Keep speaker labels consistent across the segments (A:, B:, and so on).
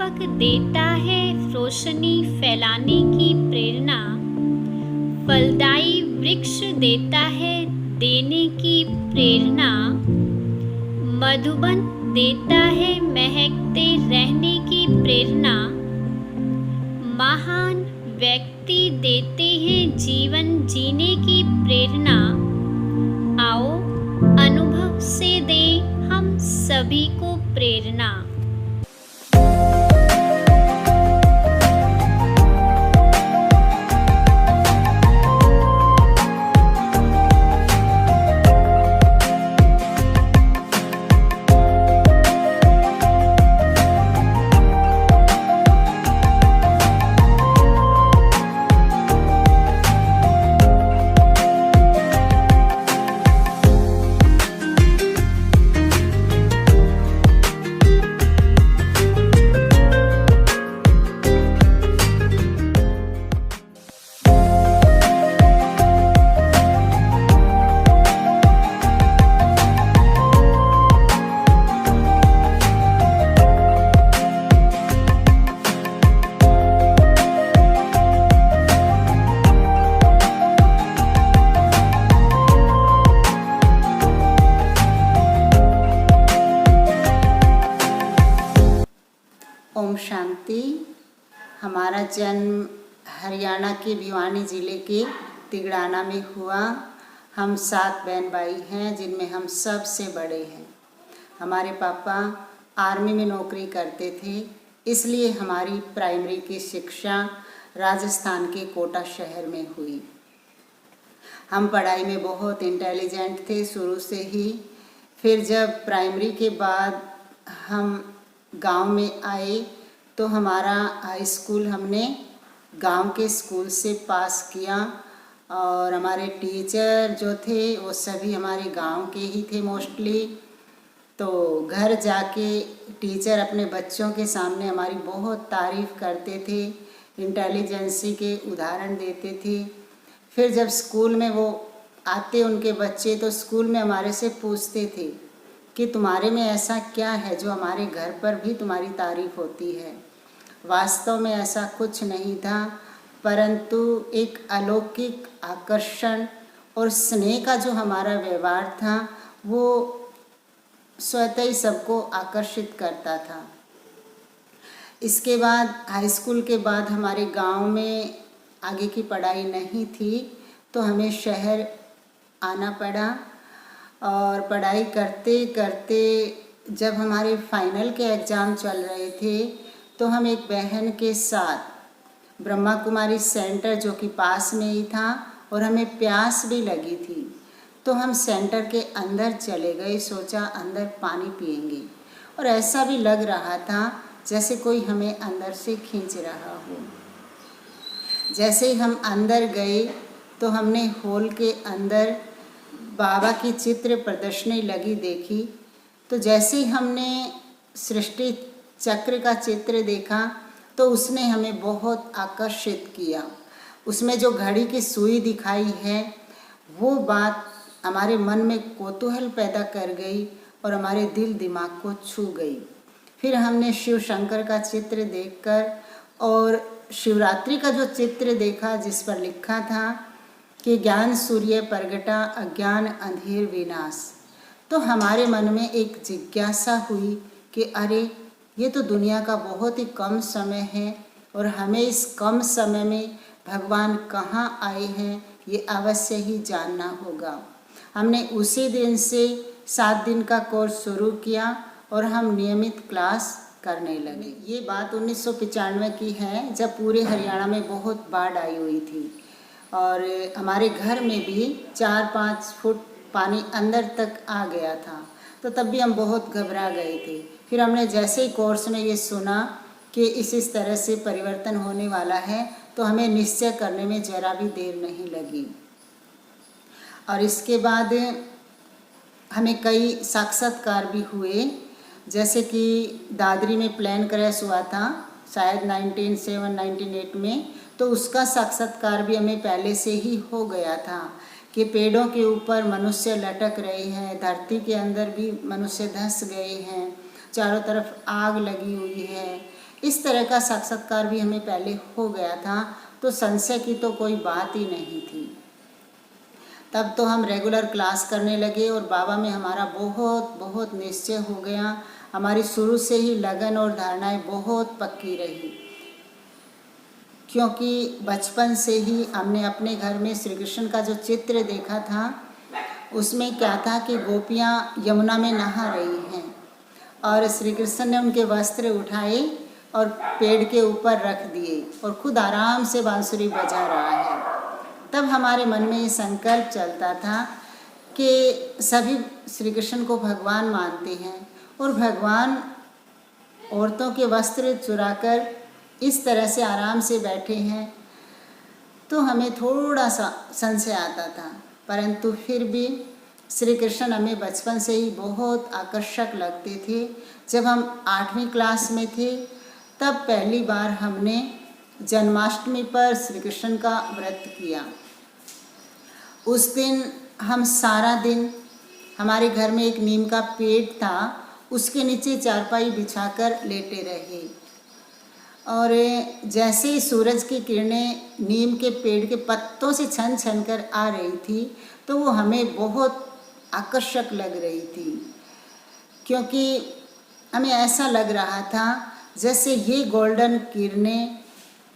A: चिराग देता है रोशनी फैलाने की प्रेरणा, फलदायी वृक्ष देता है देने की प्रेरणा, मधुबन देता है महकते रहने की प्रेरणा, महान व्यक्ति देते हैं जीवन जीने की प्रेरणा। आओ अनुभव से दें हम सभी को प्रेरणा।
B: ओम शांति। हमारा जन्म हरियाणा के भिवानी ज़िले के तिगड़ाना में हुआ। हम 7 बहन भाई हैं, जिनमें हम सबसे बड़े हैं। हमारे पापा आर्मी में नौकरी करते थे, इसलिए हमारी प्राइमरी की शिक्षा राजस्थान के कोटा शहर में हुई। हम पढ़ाई में बहुत इंटेलिजेंट थे शुरू से ही। फिर जब प्राइमरी के बाद हम गांव में आए तो हमारा हाई स्कूल हमने गांव के स्कूल से पास किया, और हमारे टीचर जो थे वो सभी हमारे गांव के ही थे मोस्टली। तो घर जाके टीचर अपने बच्चों के सामने हमारी बहुत तारीफ़ करते थे, इंटेलिजेंसी के उदाहरण देते थे। फिर जब स्कूल में वो आते उनके बच्चे, तो स्कूल में हमारे से पूछते थे कि तुम्हारे में ऐसा क्या है जो हमारे घर पर भी तुम्हारी तारीफ़ होती है। वास्तव में ऐसा कुछ नहीं था, परंतु एक अलौकिक आकर्षण और स्नेह का जो हमारा व्यवहार था वो स्वतः ही सबको आकर्षित करता था। इसके बाद हाई स्कूल के बाद हमारे गांव में आगे की पढ़ाई नहीं थी, तो हमें शहर आना पड़ा। और पढ़ाई करते करते जब हमारे फाइनल के एग्ज़ाम चल रहे थे, तो हम एक बहन के साथ ब्रह्मा कुमारी सेंटर, जो कि पास में ही था, और हमें प्यास भी लगी थी, तो हम सेंटर के अंदर चले गए। सोचा अंदर पानी पिएंगे, और ऐसा भी लग रहा था जैसे कोई हमें अंदर से खींच रहा हो। जैसे ही हम अंदर गए तो हमने हॉल के अंदर बाबा की चित्र प्रदर्शनी लगी देखी। तो जैसे ही हमने सृष्टि चक्र का चित्र देखा तो उसने हमें बहुत आकर्षित किया। उसमें जो घड़ी की सुई दिखाई है वो बात हमारे मन में कौतूहल पैदा कर गई और हमारे दिल दिमाग को छू गई। फिर हमने शिव शंकर का चित्र देखकर और शिवरात्रि का जो चित्र देखा, जिस पर लिखा था कि ज्ञान सूर्य प्रगटा अज्ञान अंधेर विनाश, तो हमारे मन में एक जिज्ञासा हुई कि अरे ये तो दुनिया का बहुत ही कम समय है, और हमें इस कम समय में भगवान कहाँ आए हैं ये अवश्य ही जानना होगा। हमने उसी दिन से 7 दिन का कोर्स शुरू किया और हम नियमित क्लास करने लगे। ये बात 1995 की है, जब पूरे हरियाणा में बहुत बाढ़ आई हुई थी, और हमारे घर में भी 4-5 फुट पानी अंदर तक आ गया था। तो तब भी हम बहुत घबरा गए थे। फिर हमने जैसे ही कोर्स में ये सुना कि इस तरह से परिवर्तन होने वाला है, तो हमें निश्चय करने में ज़रा भी देर नहीं लगी। और इसके बाद हमें कई साक्षात्कार भी हुए, जैसे कि दादरी में प्लान क्रैश हुआ था शायद 1907-1908 में, तो उसका साक्षात्कार भी हमें पहले से ही हो गया था कि पेड़ों के ऊपर मनुष्य लटक रहे हैं, धरती के अंदर भी मनुष्य धंस गए हैं, चारों तरफ आग लगी हुई है, इस तरह का साक्षात्कार भी हमें पहले हो गया था, तो संशय की तो कोई बात ही नहीं थी। तब तो हम रेगुलर क्लास करने लगे और बाबा में हमारा बहुत बहुत निश्चय हो गया। हमारी शुरू से ही लगन और धारणाएं बहुत पक्की रही, क्योंकि बचपन से ही हमने अपने घर में श्री कृष्ण का जो चित्र देखा था, उसमें क्या था कि गोपियाँ यमुना में नहा रही हैं और श्री कृष्ण ने उनके वस्त्र उठाए और पेड़ के ऊपर रख दिए और खुद आराम से बांसुरी बजा रहा है। तब हमारे मन में ये संकल्प चलता था कि सभी श्री कृष्ण को भगवान मानते हैं और भगवान औरतों के वस्त्र चुराकर इस तरह से आराम से बैठे हैं, तो हमें थोड़ा सा संशय आता था। परंतु फिर भी श्री कृष्ण हमें बचपन से ही बहुत आकर्षक लगते थे। जब हम 8वीं क्लास में थे, तब पहली बार हमने जन्माष्टमी पर श्री कृष्ण का व्रत किया। उस दिन हम सारा दिन, हमारे घर में एक नीम का पेड़ था, उसके नीचे चारपाई बिछाकर लेटे रहे और जैसे ही सूरज की किरणें नीम के पेड़ के पत्तों से छन छन कर आ रही थी, तो वो हमें बहुत आकर्षक लग रही थी, क्योंकि हमें ऐसा लग रहा था जैसे ये गोल्डन किरणें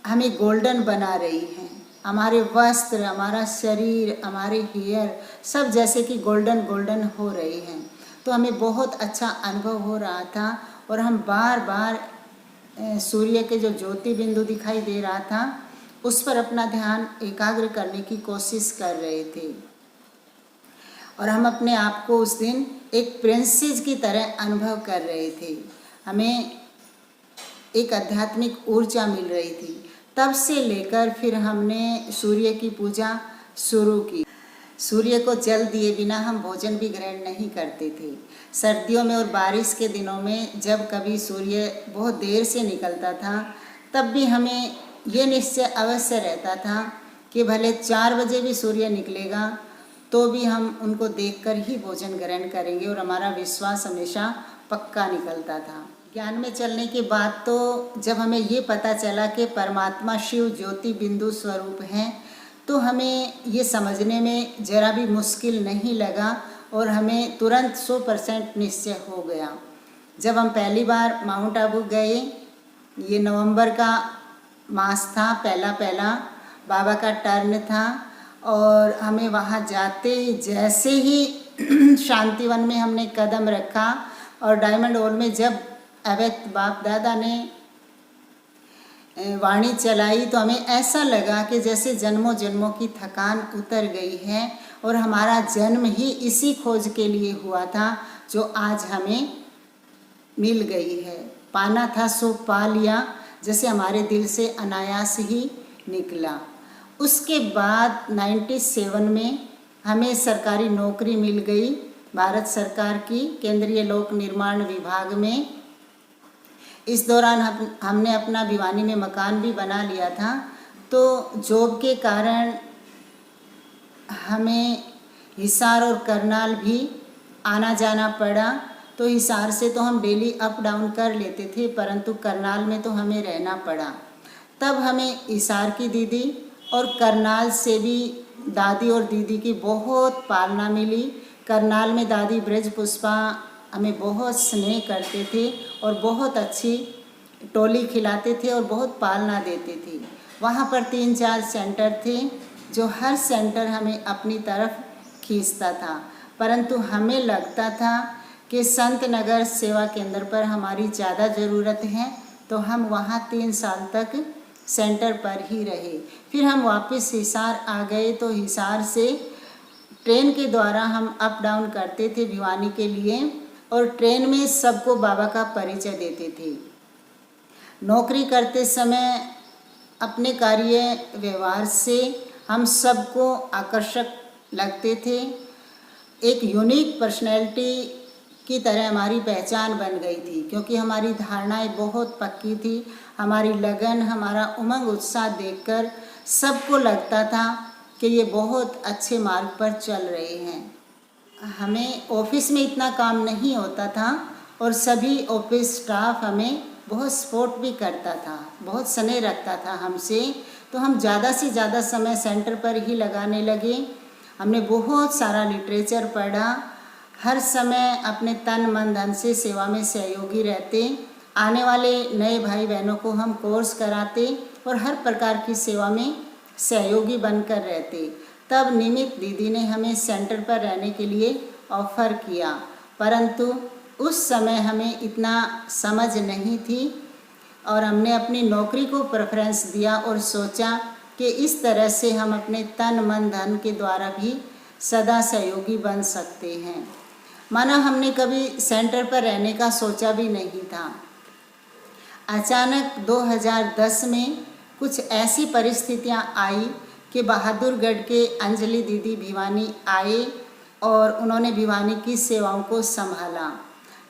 B: हमें गोल्डन बना रही हैं। हमारे वस्त्र, हमारा शरीर, हमारे हेयर सब जैसे कि गोल्डन गोल्डन हो रहे हैं। तो हमें बहुत अच्छा अनुभव हो रहा था और हम बार बार सूर्य के जो ज्योति बिंदु दिखाई दे रहा था, उस पर अपना ध्यान एकाग्र करने की कोशिश कर रहे थे और हम अपने आप को उस दिन एक प्रिंसेस की तरह अनुभव कर रहे थे। हमें एक आध्यात्मिक ऊर्जा मिल रही थी। तब से लेकर फिर हमने सूर्य की पूजा शुरू की। सूर्य को जल दिए बिना हम भोजन भी ग्रहण नहीं करते थे। सर्दियों में और बारिश के दिनों में जब कभी सूर्य बहुत देर से निकलता था, तब भी हमें ये निश्चय अवश्य रहता था कि भले 4 बजे भी सूर्य निकलेगा तो भी हम उनको देखकर ही भोजन ग्रहण करेंगे, और हमारा विश्वास हमेशा पक्का निकलता था। ज्ञान में चलने के बाद तो जब हमें ये पता चला कि परमात्मा शिव ज्योति बिंदु स्वरूप हैं, तो हमें ये समझने में ज़रा भी मुश्किल नहीं लगा और हमें तुरंत 100% निश्चय हो गया। जब हम पहली बार माउंट आबू गए, ये नवंबर का मास था, पहला बाबा का टर्न था, और हमें वहाँ जाते जैसे ही शांतिवन में हमने कदम रखा और डायमंड हॉल में जब अवैध बाप दादा ने वाणी चलाई, तो हमें ऐसा लगा कि जैसे जन्मों जन्मों की थकान उतर गई है और हमारा जन्म ही इसी खोज के लिए हुआ था जो आज हमें मिल गई है। पाना था सो पा लिया, जैसे हमारे दिल से अनायास ही निकला। उसके बाद 97 में हमें सरकारी नौकरी मिल गई भारत सरकार की केंद्रीय लोक निर्माण विभाग में। इस दौरान हमने अपना भिवानी में मकान भी बना लिया था, तो जॉब के कारण हमें हिसार और करनाल भी आना जाना पड़ा। तो हिसार से तो हम डेली अप डाउन कर लेते थे, परंतु करनाल में तो हमें रहना पड़ा। तब हमें हिसार की दीदी और करनाल से भी दादी और दीदी की बहुत पालना मिली। करनाल में दादी ब्रज पुष्पा हमें बहुत स्नेह करते थे और बहुत अच्छी टोली खिलाते थे और बहुत पालना देते थे। वहाँ पर 3-4 सेंटर थे, जो हर सेंटर हमें अपनी तरफ खींचता था, परंतु हमें लगता था कि संत नगर सेवा केंद्र पर हमारी ज़्यादा ज़रूरत है, तो हम वहाँ 3 साल तक सेंटर पर ही रहे। फिर हम वापस हिसार आ गए, तो हिसार से ट्रेन के द्वारा हम अप डाउन करते थे भिवानी के लिए, और ट्रेन में सबको बाबा का परिचय देते थे। नौकरी करते समय अपने कार्य व्यवहार से हम सबको आकर्षक लगते थे। एक यूनिक पर्सनैलिटी की तरह हमारी पहचान बन गई थी, क्योंकि हमारी धारणाएं बहुत पक्की थी। हमारी लगन, हमारा उमंग उत्साह देखकर सबको लगता था कि ये बहुत अच्छे मार्ग पर चल रहे हैं। हमें ऑफिस में इतना काम नहीं होता था और सभी ऑफिस स्टाफ हमें बहुत सपोर्ट भी करता था, बहुत स्नेह रखता था हमसे। तो हम ज़्यादा से ज़्यादा समय सेंटर पर ही लगाने लगे। हमने बहुत सारा लिटरेचर पढ़ा, हर समय अपने तन मन धन से सेवा में सहयोगी रहते। आने वाले नए भाई बहनों को हम कोर्स कराते और हर प्रकार की सेवा में सहयोगी बनकर रहते। तब निमित दीदी ने हमें सेंटर पर रहने के लिए ऑफ़र किया, परंतु उस समय हमें इतना समझ नहीं थी और हमने अपनी नौकरी को प्रेफरेंस दिया और सोचा कि इस तरह से हम अपने तन मन धन के द्वारा भी सदा सहयोगी बन सकते हैं। माना हमने कभी सेंटर पर रहने का सोचा भी नहीं था। अचानक 2010 में कुछ ऐसी परिस्थितियां आई कि बहादुरगढ़ के अंजलि दीदी भिवानी आए और उन्होंने भिवानी की सेवाओं को संभाला।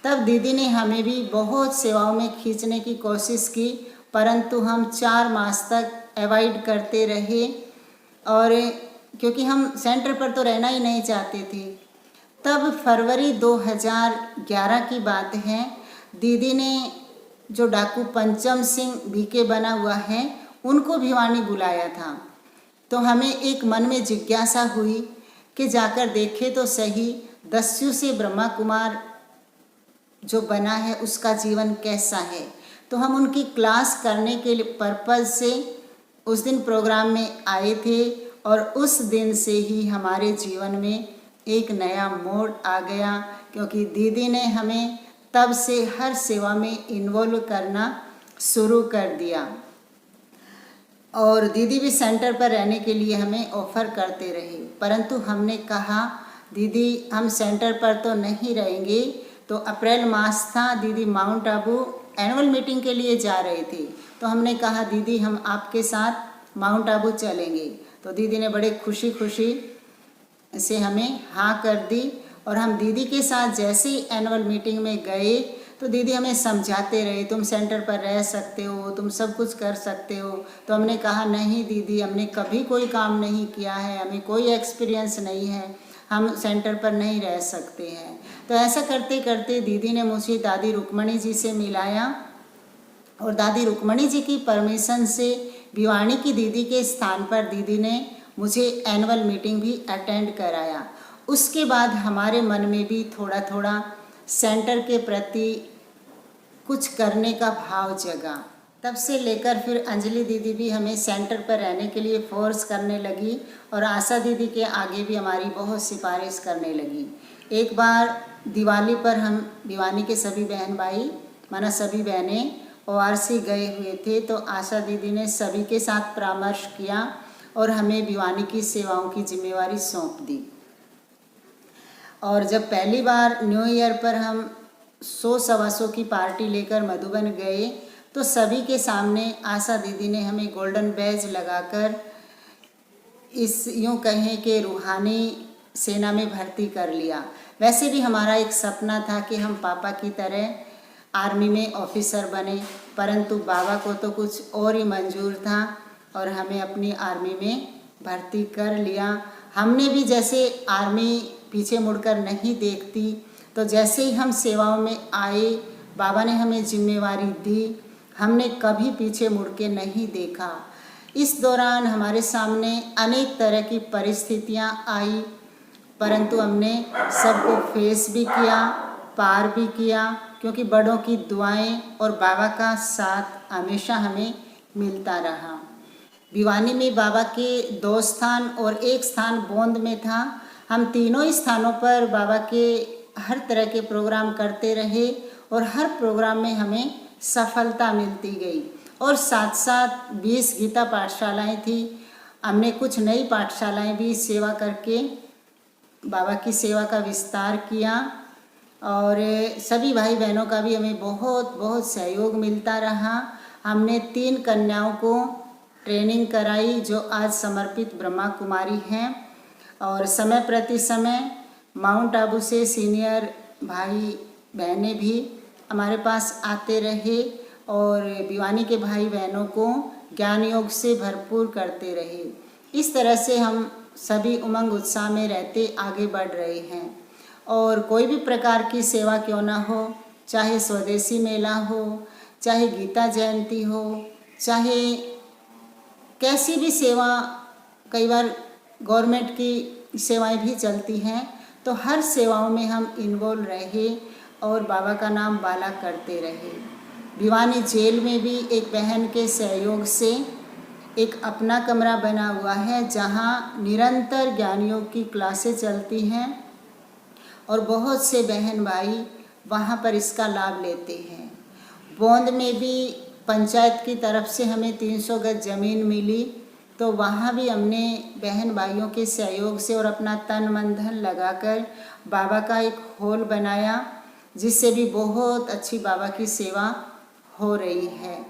B: तब दीदी ने हमें भी बहुत सेवाओं में खींचने की कोशिश की, परंतु हम 4 मास तक अवॉइड करते रहे और क्योंकि हम सेंटर पर तो रहना ही नहीं चाहते थे। तब फरवरी 2011 की बात है, दीदी ने जो डाकू पंचम सिंह बीके बना हुआ है उनको भिवानी बुलाया था। तो हमें एक मन में जिज्ञासा हुई कि जाकर देखें तो सही दस्यु से ब्रह्मा कुमार जो बना है उसका जीवन कैसा है। तो हम उनकी क्लास करने के पर्पज़ से उस दिन प्रोग्राम में आए थे और उस दिन से ही हमारे जीवन में एक नया मोड़ आ गया, क्योंकि दीदी ने हमें तब से हर सेवा में इन्वॉल्व करना शुरू कर दिया और दीदी भी सेंटर पर रहने के लिए हमें ऑफ़र करते रहे। परंतु हमने कहा दीदी हम सेंटर पर तो नहीं रहेंगे। तो अप्रैल मास था, दीदी माउंट आबू एनुअल मीटिंग के लिए जा रहे थे। तो हमने कहा दीदी हम आपके साथ माउंट आबू चलेंगे। तो दीदी ने बड़े खुशी खुशी से हमें हाँ कर दी और हम दीदी के साथ जैसे ही एनुअल मीटिंग में गए तो दीदी हमें समझाते रहे, तुम सेंटर पर रह सकते हो, तुम सब कुछ कर सकते हो। तो हमने कहा नहीं दीदी, हमने कभी कोई काम नहीं किया है, हमें कोई एक्सपीरियंस नहीं है, हम सेंटर पर नहीं रह सकते हैं। तो ऐसा करते करते दीदी ने मुझे दादी रुक्मणी जी से मिलाया और दादी रुक्मणी जी की परमिशन से भिवानी की दीदी के स्थान पर दीदी ने मुझे एनुअल मीटिंग भी अटेंड कराया। उसके बाद हमारे मन में भी थोड़ा थोड़ा सेंटर के प्रति कुछ करने का भाव जगा। तब से लेकर फिर अंजलि दीदी भी हमें सेंटर पर रहने के लिए फोर्स करने लगी और आशा दीदी के आगे भी हमारी बहुत सिफारिश करने लगी। एक बार दिवाली पर हम भिवानी के सभी बहन भाई माना सभी बहनें ORC गए हुए थे। तो आशा दीदी ने सभी के साथ परामर्श किया और हमें भिवानी की सेवाओं की जिम्मेवारी सौंप दी। और जब पहली बार न्यू ईयर पर हम 100-125 की पार्टी लेकर मधुबन गए तो सभी के सामने आशा दीदी ने हमें गोल्डन बैज लगाकर इस यूँ कहें कि रूहानी सेना में भर्ती कर लिया। वैसे भी हमारा एक सपना था कि हम पापा की तरह आर्मी में ऑफिसर बने, परंतु बाबा को तो कुछ और ही मंजूर था और हमें अपनी आर्मी में भर्ती कर लिया। हमने भी जैसे आर्मी पीछे मुड़कर नहीं देखती, तो जैसे ही हम सेवाओं में आए बाबा ने हमें जिम्मेवारी दी, हमने कभी पीछे मुड़ के नहीं देखा। इस दौरान हमारे सामने अनेक तरह की परिस्थितियां आई, परंतु हमने सबको फेस भी किया, पार भी किया, क्योंकि बड़ों की दुआएं और बाबा का साथ हमेशा हमें मिलता रहा। भिवानी में बाबा के 2 स्थान और 1 स्थान बोंद में था। हम तीनों ही स्थानों पर बाबा के हर तरह के प्रोग्राम करते रहे और हर प्रोग्राम में हमें सफलता मिलती गई। और साथ साथ 20 गीता पाठशालाएं थी। हमने कुछ नई पाठशालाएं भी सेवा करके बाबा की सेवा का विस्तार किया और सभी भाई बहनों का भी हमें बहुत बहुत सहयोग मिलता रहा। हमने 3 कन्याओं को ट्रेनिंग कराई जो आज समर्पित ब्रह्मा कुमारी हैं और समय प्रति समय माउंट आबू से सीनियर भाई बहनें भी हमारे पास आते रहे और भिवानी के भाई बहनों को ज्ञान योग से भरपूर करते रहे। इस तरह से हम सभी उमंग उत्साह में रहते आगे बढ़ रहे हैं और कोई भी प्रकार की सेवा क्यों ना हो, चाहे स्वदेशी मेला हो, चाहे गीता जयंती हो, चाहे कैसी भी सेवा, कई बार गवर्नमेंट की सेवाएं भी चलती हैं, तो हर सेवाओं में हम इन्वॉल्व रहे और बाबा का नाम बाला करते रहे। भिवानी जेल में भी एक बहन के सहयोग से एक अपना कमरा बना हुआ है, जहां निरंतर ज्ञानियों की क्लासें चलती हैं और बहुत से बहन भाई वहां पर इसका लाभ लेते हैं। बोंद में भी पंचायत की तरफ से हमें 300 गज ज़मीन मिली, तो वहाँ भी हमने बहन भाइयों के सहयोग से और अपना तन मन धन लगाकर बाबा का एक हॉल बनाया, जिससे भी बहुत अच्छी बाबा की सेवा हो रही है।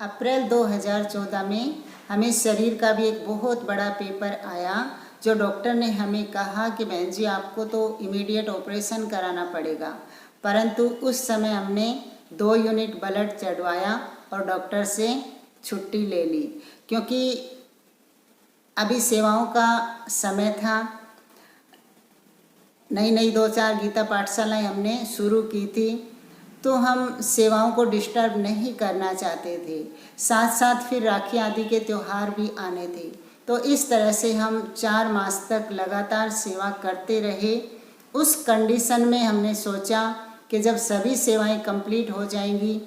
B: अप्रैल 2014 में हमें शरीर का भी एक बहुत बड़ा पेपर आया, जो डॉक्टर ने हमें कहा कि बहन जी आपको तो इमीडिएट ऑपरेशन कराना पड़ेगा। परंतु उस समय हमने 2 यूनिट ब्लड चढ़वाया और डॉक्टर से छुट्टी ले ली, क्योंकि अभी सेवाओं का समय था। नई 2-4 गीता पाठशालाएं हमने शुरू की थी, तो हम सेवाओं को डिस्टर्ब नहीं करना चाहते थे। साथ साथ फिर राखी आदि के त्यौहार भी आने थे, तो इस तरह से हम 4 मास तक लगातार सेवा करते रहे। उस कंडीशन में हमने सोचा कि जब सभी सेवाएं कंप्लीट हो जाएंगी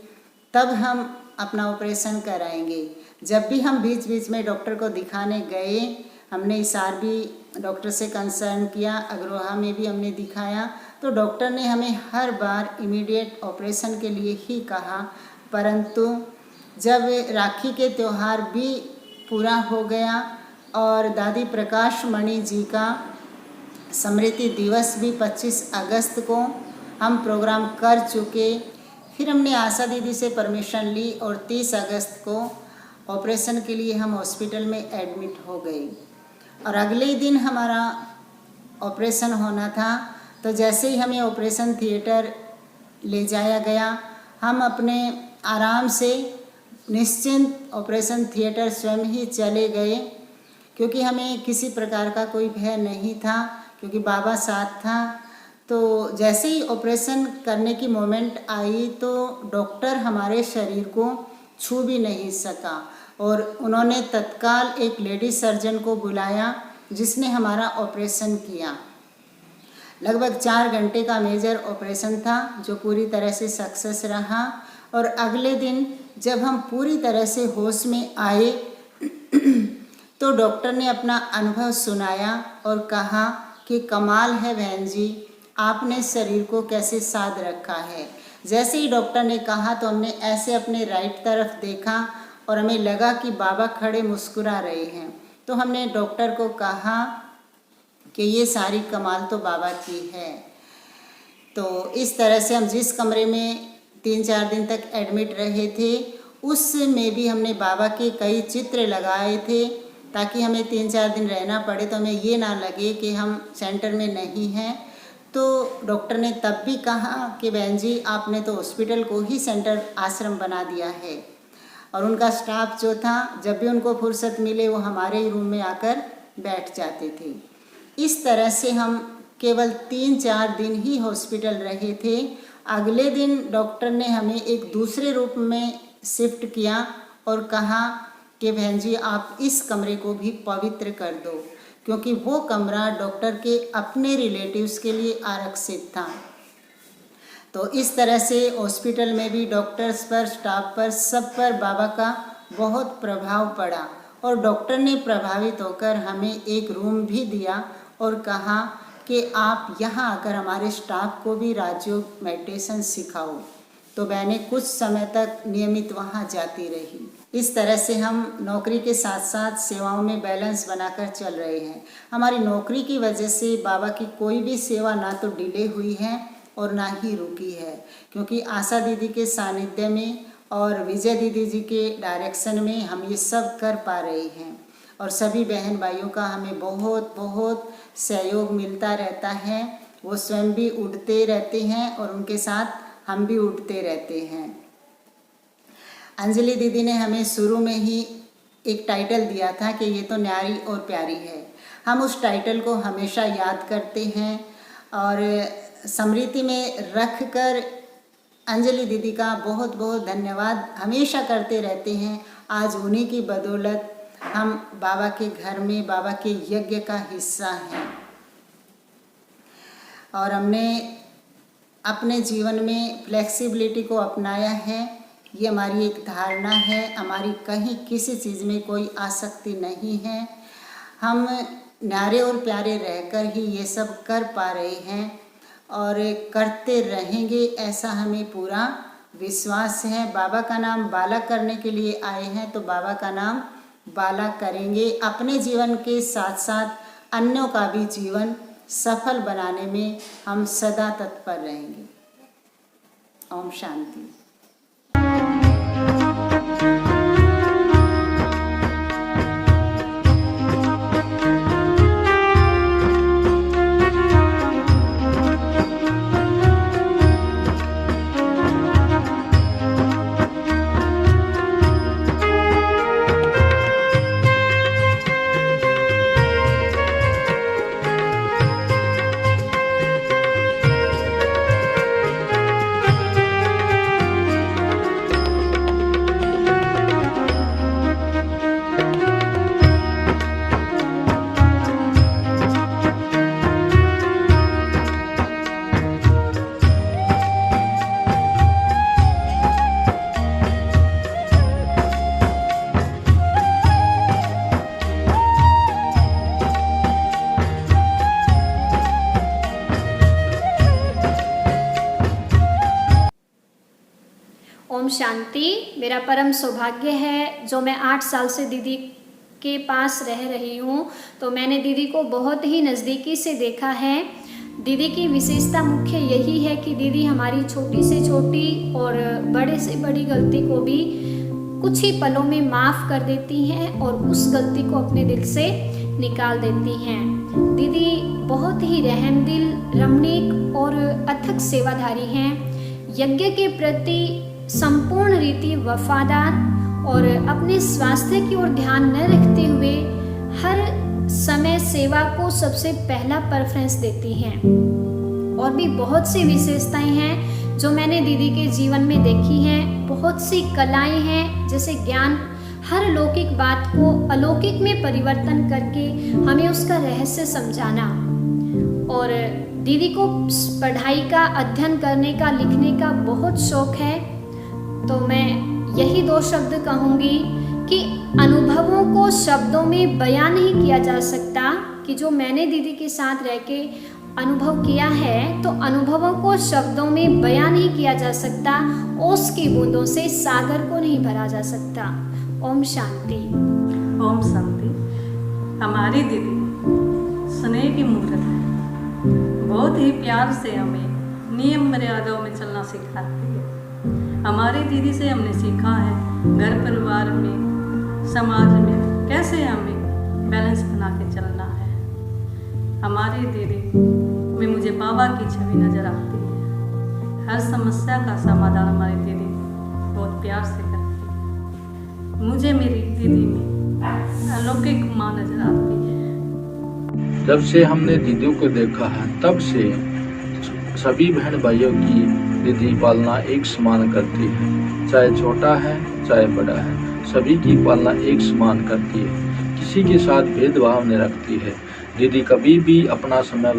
B: तब हम अपना ऑपरेशन कराएंगे। जब भी हम बीच बीच में डॉक्टर को दिखाने गए, हमने हिसार भी डॉक्टर से कंसर्न किया, अग्रोहा में भी हमने दिखाया, तो डॉक्टर ने हमें हर बार इमीडिएट ऑपरेशन के लिए ही कहा। परंतु जब राखी के त्यौहार भी पूरा हो गया और दादी प्रकाश मणि जी का स्मृति दिवस भी 25 अगस्त को हम प्रोग्राम कर चुके, फिर हमने आशा दीदी से परमिशन ली और 30 अगस्त को ऑपरेशन के लिए हम हॉस्पिटल में एडमिट हो गए। और अगले ही दिन हमारा ऑपरेशन होना था, तो जैसे ही हमें ऑपरेशन थिएटर ले जाया गया, हम अपने आराम से निश्चिंत ऑपरेशन थिएटर स्वयं ही चले गए, क्योंकि हमें किसी प्रकार का कोई भय नहीं था, क्योंकि बाबा साथ था। तो जैसे ही ऑपरेशन करने की मोमेंट आई, तो डॉक्टर हमारे शरीर को छू भी नहीं सका और उन्होंने तत्काल एक लेडी सर्जन को बुलाया, जिसने हमारा ऑपरेशन किया। लगभग 4 घंटे का मेजर ऑपरेशन था, जो पूरी तरह से सक्सेस रहा। और अगले दिन जब हम पूरी तरह से होश में आए तो डॉक्टर ने अपना अनुभव सुनाया और कहा कि कमाल है बहन जी, आपने शरीर को कैसे साध रखा है। जैसे ही डॉक्टर ने कहा तो हमने ऐसे अपने राइट तरफ देखा और हमें लगा कि बाबा खड़े मुस्कुरा रहे हैं। तो हमने डॉक्टर को कहा कि ये सारी कमाल तो बाबा की है। तो इस तरह से हम जिस कमरे में 3-4 दिन तक एडमिट रहे थे, उसमें भी हमने बाबा के कई चित्र लगाए थे, ताकि हमें 3-4 दिन रहना पड़े तो हमें ये ना लगे कि हम सेंटर में नहीं हैं। तो डॉक्टर ने तब भी कहा कि बहन जी आपने तो हॉस्पिटल को ही सेंटर आश्रम बना दिया है। और उनका स्टाफ जो था, जब भी उनको फुर्सत मिले वो हमारे ही रूम में आकर बैठ जाते थे। इस तरह से हम केवल 3-4 दिन ही हॉस्पिटल रहे थे। अगले दिन डॉक्टर ने हमें एक दूसरे रूप में शिफ्ट किया और कहा कि बहन जी आप इस कमरे को भी पवित्र कर दो, क्योंकि वो कमरा डॉक्टर के अपने रिलेटिव्स के लिए आरक्षित था। तो इस तरह से हॉस्पिटल में भी डॉक्टर्स पर, स्टाफ पर, सब पर बाबा का बहुत प्रभाव पड़ा और डॉक्टर ने प्रभावित होकर हमें एक रूम भी दिया और कहा कि आप यहाँ आकर हमारे स्टाफ को भी राजयोग मेडिटेशन सिखाओ। तो बहनें कुछ समय तक नियमित वहाँ जाती रही। इस तरह से हम नौकरी के साथ साथ सेवाओं में बैलेंस बनाकर चल रहे हैं। हमारी नौकरी की वजह से बाबा की कोई भी सेवा ना तो डिले हुई है और ना ही रुकी है, क्योंकि आशा दीदी के सानिध्य में और विजय दीदी जी के डायरेक्शन में हम ये सब कर पा रहे हैं। और सभी बहन भाइयों का हमें बहुत बहुत सहयोग मिलता रहता है। वो स्वयं भी उड़ते रहते हैं और उनके साथ हम भी उड़ते रहते हैं। अंजलि दीदी ने हमें शुरू में ही एक टाइटल दिया था कि ये तो न्यारी और प्यारी है। हम उस टाइटल को हमेशा याद करते हैं और स्मृति में रख कर अंजलि दीदी का बहुत बहुत धन्यवाद हमेशा करते रहते हैं। आज उन्हीं की बदौलत हम बाबा के घर में बाबा के यज्ञ का हिस्सा हैं और हमने अपने जीवन में फ्लेक्सिबिलिटी को अपनाया है। ये हमारी एक धारणा है, हमारी कहीं किसी चीज़ में कोई आसक्ति नहीं है। हम न्यारे और प्यारे रहकर ही ये सब कर पा रहे हैं और करते रहेंगे, ऐसा हमें पूरा विश्वास है। बाबा का नाम बाला करने के लिए आए हैं तो बाबा का नाम बाला करेंगे। अपने जीवन के साथ साथ अन्यों का भी जीवन सफल बनाने में हम सदा तत्पर रहेंगे। ओम शांति।
A: ओम शांति। मेरा परम सौभाग्य है जो मैं 8 साल से दीदी के पास रह रही हूँ, तो मैंने दीदी को बहुत ही नज़दीकी से देखा है। दीदी की विशेषता मुख्य यही है कि दीदी हमारी छोटी से छोटी और बड़े से बड़ी गलती को भी कुछ ही पलों में माफ़ कर देती हैं और उस गलती को अपने दिल से निकाल देती हैं। दीदी बहुत ही रहमदिल, रमणीक और अथक सेवाधारी हैं। यज्ञ के प्रति संपूर्ण रीति वफादार और अपने स्वास्थ्य की ओर ध्यान न रखते हुए हर समय सेवा को सबसे पहला प्रेफरेंस देती हैं। और भी बहुत सी विशेषताएं हैं जो मैंने दीदी के जीवन में देखी हैं। बहुत सी कलाएं हैं, जैसे ज्ञान हर लौकिक बात को अलौकिक में परिवर्तन करके हमें उसका रहस्य समझाना। और दीदी को पढ़ाई का, अध्ययन करने का, लिखने का बहुत शौक है। तो मैं यही 2 शब्द कहूँगी कि अनुभवों को शब्दों में बयान नहीं किया जा सकता, कि जो मैंने दीदी के साथ रह के अनुभव किया है, तो अनुभवों को शब्दों में बयान नहीं किया जा सकता। ओस की बूंदों से सागर को नहीं भरा जा सकता। ओम शांति।
C: ओम शांति। हमारी दीदी स्नेह की मूर्त है। बहुत ही प्यार से हमें नियम मर्यादाओं में चलना सिखाती है। हमारी दीदी से हमने सीखा है घर परिवार में, समाज में कैसे हमें बैलेंस बना के चलना है। हमारी दीदी में मुझे बाबा की छवि नज़र आती है। हर समस्या का समाधान हमारी दीदी बहुत प्यार से करती है। मुझे मेरी दीदी में अलौकिक माँ नज़र आती है।
D: जब से हमने दीदी को देखा है तब से सभी बहन भाइयों की दीदी पालना एक समान करती है। चाहे छोटा है चाहे बड़ा है, सभी की पालना एक समान करती है। किसी के साथ भेदभाव नहीं रखती है। दीदी कभी भी अपना समय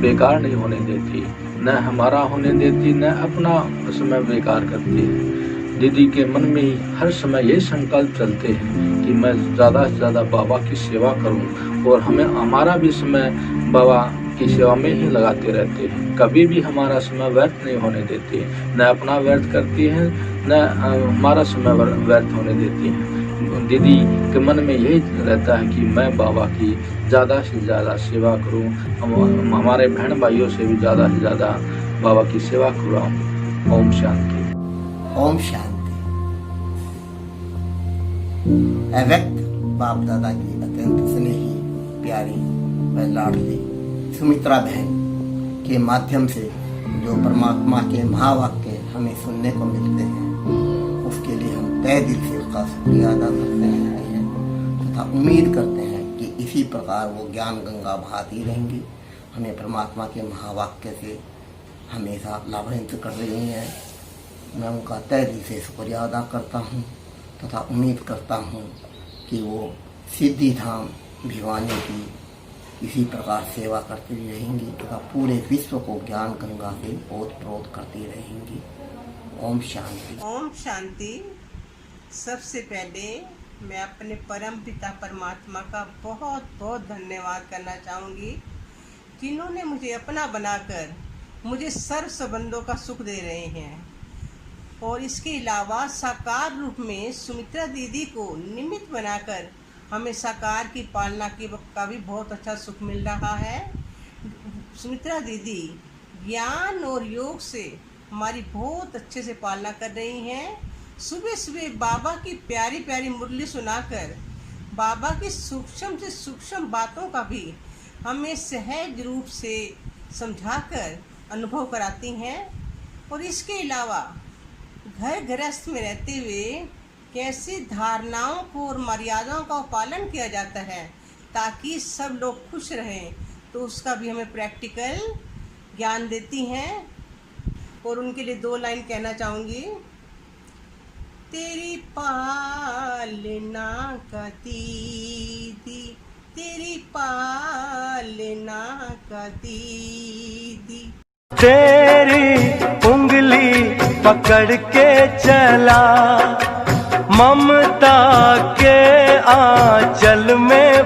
D: बेकार नहीं होने देती, न हमारा होने देती, न अपना समय बेकार करती है। दीदी के मन में ही हर समय ये संकल्प चलते हैं कि मैं ज़्यादा से ज़्यादा बाबा की सेवा करूं और हमें हमारा भी समय बाबा की सेवा में ही लगाते रहते हैं। कभी भी हमारा समय व्यर्थ नहीं होने देते, न अपना व्यर्थ करती हैं, न हमारा समय व्यर्थ होने देती हैं। दीदी के मन में यही रहता है कि मैं बाबा की ज़्यादा से ज़्यादा सेवा करूं, हमारे बहन भाइयों से भी ज़्यादा से ज़्यादा बाबा की सेवा कराऊं। ओम शांति।
E: ओम शांति। अव्यक्त बाप दादा की अत्यंत स्नेही, प्यारी व लाडली सुमित्रा बहन के माध्यम से जो परमात्मा के महावाक्य हमें सुनने को मिलते हैं, उसके लिए हम तहे दिल से उसका शुक्रिया अदा करते हैं तथा उम्मीद करते हैं कि इसी प्रकार वो ज्ञान गंगा बहाती रहेंगी, हमें परमात्मा के महावाक्य से हमेशा लाभान्वित कर रही हैं। मैं उनका तहे दिल से शुक्रिया अदा करता हूँ तथा उम्मीद करता हूँ कि वो सिद्धि धाम भिवानी की इसी प्रकार सेवा करती रहेंगी तथा पूरे विश्व को ज्ञान गंगा से ओतप्रोत करती रहेंगी। ओम शांति।
F: ओम शांति। सबसे पहले मैं अपने परम पिता परमात्मा का बहुत बहुत धन्यवाद करना चाहूँगी, जिन्होंने मुझे अपना बनाकर मुझे सर्व संबंधों का सुख दे रहे हैं, और इसके अलावा साकार रूप में सुमित्रा दीदी को निमित्त बनाकर हमें साकार की पालना का भी बहुत अच्छा सुख मिल रहा है। सुमित्रा दीदी ज्ञान और योग से हमारी बहुत अच्छे से पालना कर रही हैं। सुबह सुबह बाबा की प्यारी प्यारी मुरली सुनाकर बाबा की सूक्ष्म से सूक्ष्म बातों का भी हमें सहज रूप से समझाकर अनुभव कराती हैं। और इसके अलावा घर गृहस्थ में रहते हुए कैसी धारणाओं को और मर्यादाओं का पालन किया जाता है ताकि सब लोग खुश रहें, तो उसका भी हमें प्रैक्टिकल ज्ञान देती हैं। और उनके लिए 2 लाइन कहना चाहूँगी। तेरी पालना का दीदी, तेरी पालना का दीदी,
G: तेरी उंगली पकड़ के चला, ममता के आंचल में